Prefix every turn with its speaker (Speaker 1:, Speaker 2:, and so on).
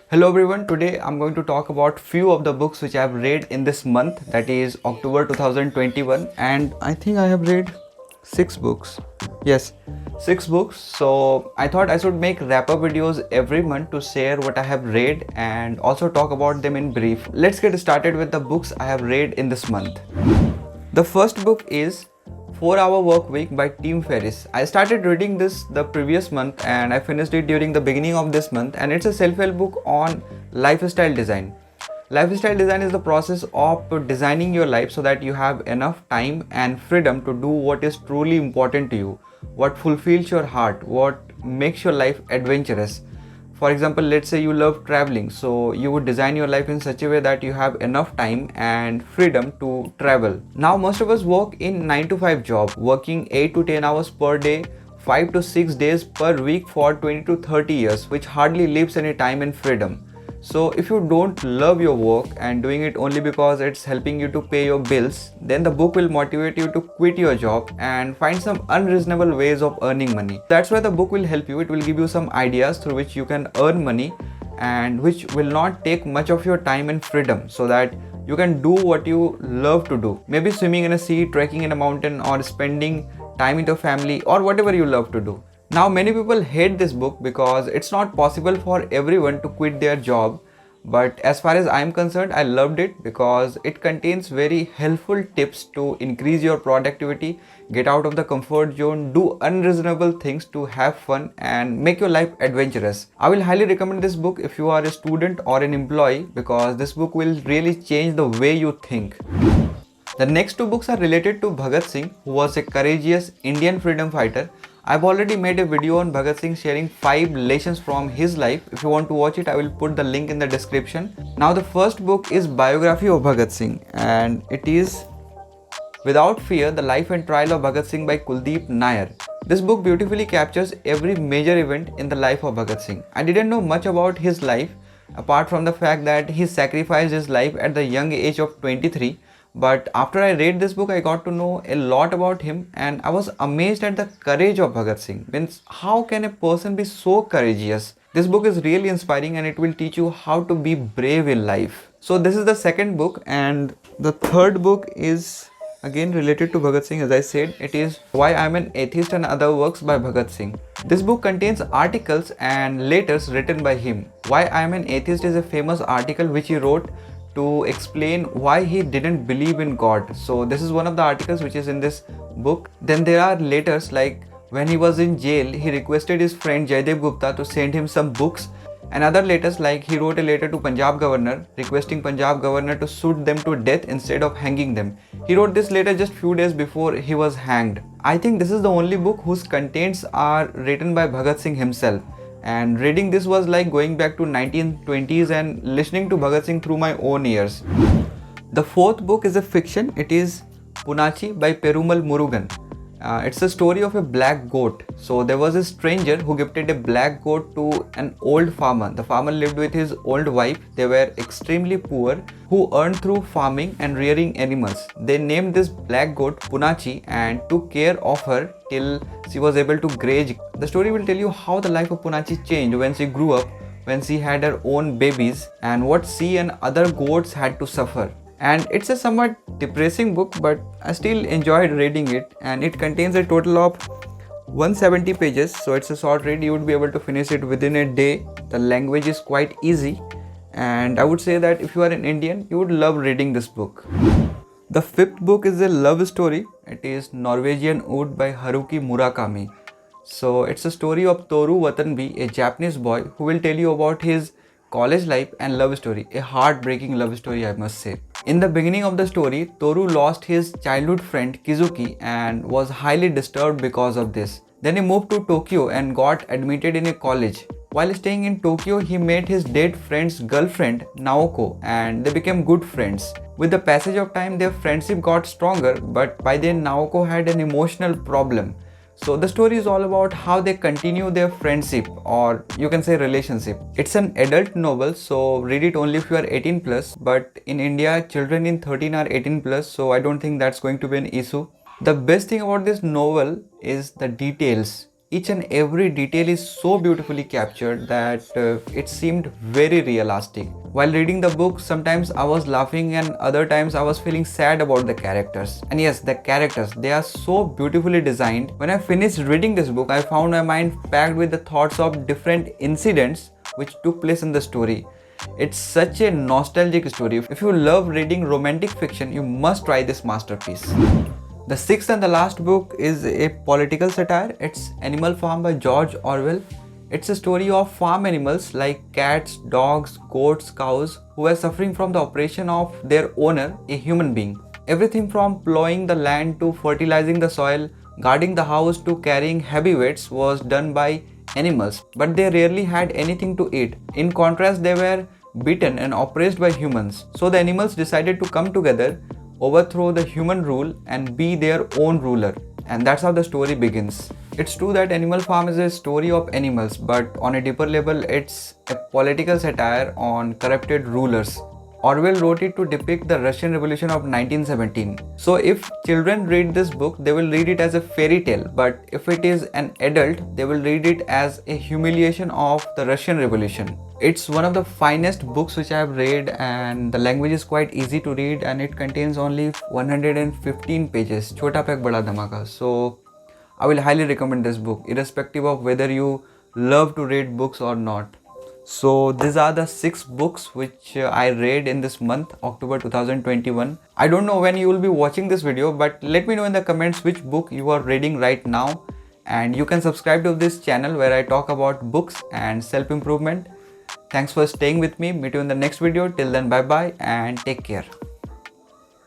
Speaker 1: Hello everyone, today I'm going to talk about few of the books which I have read in this month, that is October 2021, and I think I have read 6 books. Yes, 6 books. So I thought I should make wrap-up videos every month to share what I have read and also talk about them in brief. Let's get started with the books I have read in this month. The first book is 4-Hour Work Week by Tim Ferriss. I started reading this the previous month and I finished it during the beginning of this month, and it's a self-help book on lifestyle design. Lifestyle design is the process of designing your life so that you have enough time and freedom to do what is truly important to you, what fulfills your heart, what makes your life adventurous. For example, let's say you love traveling, so you would design your life in such a way that you have enough time and freedom to travel. Now, most of us work in 9 to 5 job, working 8 to 10 hours per day, 5 to 6 days per week for 20 to 30 years, which hardly leaves any time and freedom. So if you don't love your work and doing it only because it's helping you to pay your bills, then the book will motivate you to quit your job and find some unreasonable ways of earning money. That's why the book will help you. It will give you some ideas through which you can earn money and which will not take much of your time and freedom, so that you can do what you love to do. Maybe swimming in a sea, trekking in a mountain, or spending time with your family, or whatever you love to do. Now, many people hate this book because it's not possible for everyone to quit their job. But as far as I'm concerned, I loved it because it contains very helpful tips to increase your productivity, get out of the comfort zone, do unreasonable things to have fun and make your life adventurous. I will highly recommend this book if you are a student or an employee, because this book will really change the way you think. The next 2 books are related to Bhagat Singh, who was a courageous Indian freedom fighter. I've already made a video on Bhagat Singh sharing 5 lessons from his life. If you want to watch it, I will put the link in the description. Now the first book is Biography of Bhagat Singh, and it is Without Fear, The Life and Trial of Bhagat Singh by Kuldeep Nair. This book beautifully captures every major event in the life of Bhagat Singh. I didn't know much about his life apart from the fact that he sacrificed his life at the young age of 23. But after I read this book, I got to know a lot about him and I was amazed at the courage of Bhagat Singh. Means, how can a person be so courageous? This book is really inspiring and it will teach you how to be brave in life. So this is the second book, and the third book is again related to Bhagat Singh. As I said, it is Why I Am an Atheist and Other Works by Bhagat Singh. This book contains articles and letters written by him. Why I Am an Atheist is a famous article which he wrote to explain why he didn't believe in God. So this is one of the articles which is in this book. Then there are letters like when he was in jail, he requested his friend Jaydev Gupta to send him some books, and other letters like he wrote a letter to Punjab governor requesting Punjab governor to shoot them to death instead of hanging them. He wrote this letter just few days before he was hanged. I think this is the only book whose contents are written by Bhagat Singh himself. And reading this was like going back to 1920s and listening to Bhagat Singh through my own ears. The fourth book is a fiction. It is Punachi by Perumal Murugan. It's a story of a black goat. So there was a stranger who gifted a black goat to an old farmer. The farmer lived with his old wife. They were extremely poor, who earned through farming and rearing animals. They named this black goat Punachi and took care of her till she was able to graze. The story will tell you how the life of Punachi changed when she grew up, when she had her own babies, and what she and other goats had to suffer. And it's a somewhat depressing book, but I still enjoyed reading it, and it contains a total of 170 pages, so it's a short read. You would be able to finish it within a day. The language is quite easy, and I would say that if you are an Indian, you would love reading this book. The fifth book is a love story. It is Norwegian Wood by Haruki Murakami. So it's a story of Toru Watanabe, a Japanese boy who will tell you about his college life and love story. A heartbreaking love story, I must say. In the beginning of the story, Toru lost his childhood friend Kizuki and was highly disturbed because of this. Then he moved to Tokyo and got admitted in a college. While staying in Tokyo, he met his dead friend's girlfriend Naoko and they became good friends. With the passage of time, their friendship got stronger, but by then Naoko had an emotional problem. So the story is all about how they continue their friendship, or you can say relationship. It's an adult novel, so read it only if you are 18 plus, but in India children in 13 are 18 plus, so I don't think that's going to be an issue. The best thing about this novel is the details. each and every detail is so beautifully captured that it seemed very realistic. While reading the book, sometimes I was laughing and other times I was feeling sad about the characters. And yes, the characters, they are so beautifully designed. When I finished reading this book, I found my mind packed with the thoughts of different incidents which took place in the story. It's such a nostalgic story. If you love reading romantic fiction, you must try this masterpiece. The sixth and the last book is a political satire. It's Animal Farm by George Orwell. It's a story of farm animals like cats, dogs, goats, cows who are suffering from the oppression of their owner, a human being. Everything from plowing the land to fertilizing the soil, guarding the house to carrying heavy weights was done by animals, but they rarely had anything to eat. In contrast, they were beaten and oppressed by humans. So the animals decided to come together, overthrow the human rule and be their own ruler. And that's how the story begins. It's true that Animal Farm is a story of animals, but on a deeper level, it's a political satire on corrupted rulers. Orwell wrote it to depict the Russian Revolution of 1917. So if children read this book, they will read it as a fairy tale, but if it is an adult, they will read it as a humiliation of the Russian Revolution. It's one of the finest books which I have read, and the language is quite easy to read and it contains only 115 pages. Chota Pak Bada Dhamaka. So I will highly recommend this book, irrespective of whether you love to read books or not. So these are the 6 books which I read in this month, October 2021. I don't know when you will be watching this video, but let me know in the comments which book you are reading right now. And you can subscribe to this channel where I talk about books and self-improvement. Thanks for staying with me. Meet you in the next video. Till then, bye bye and take care.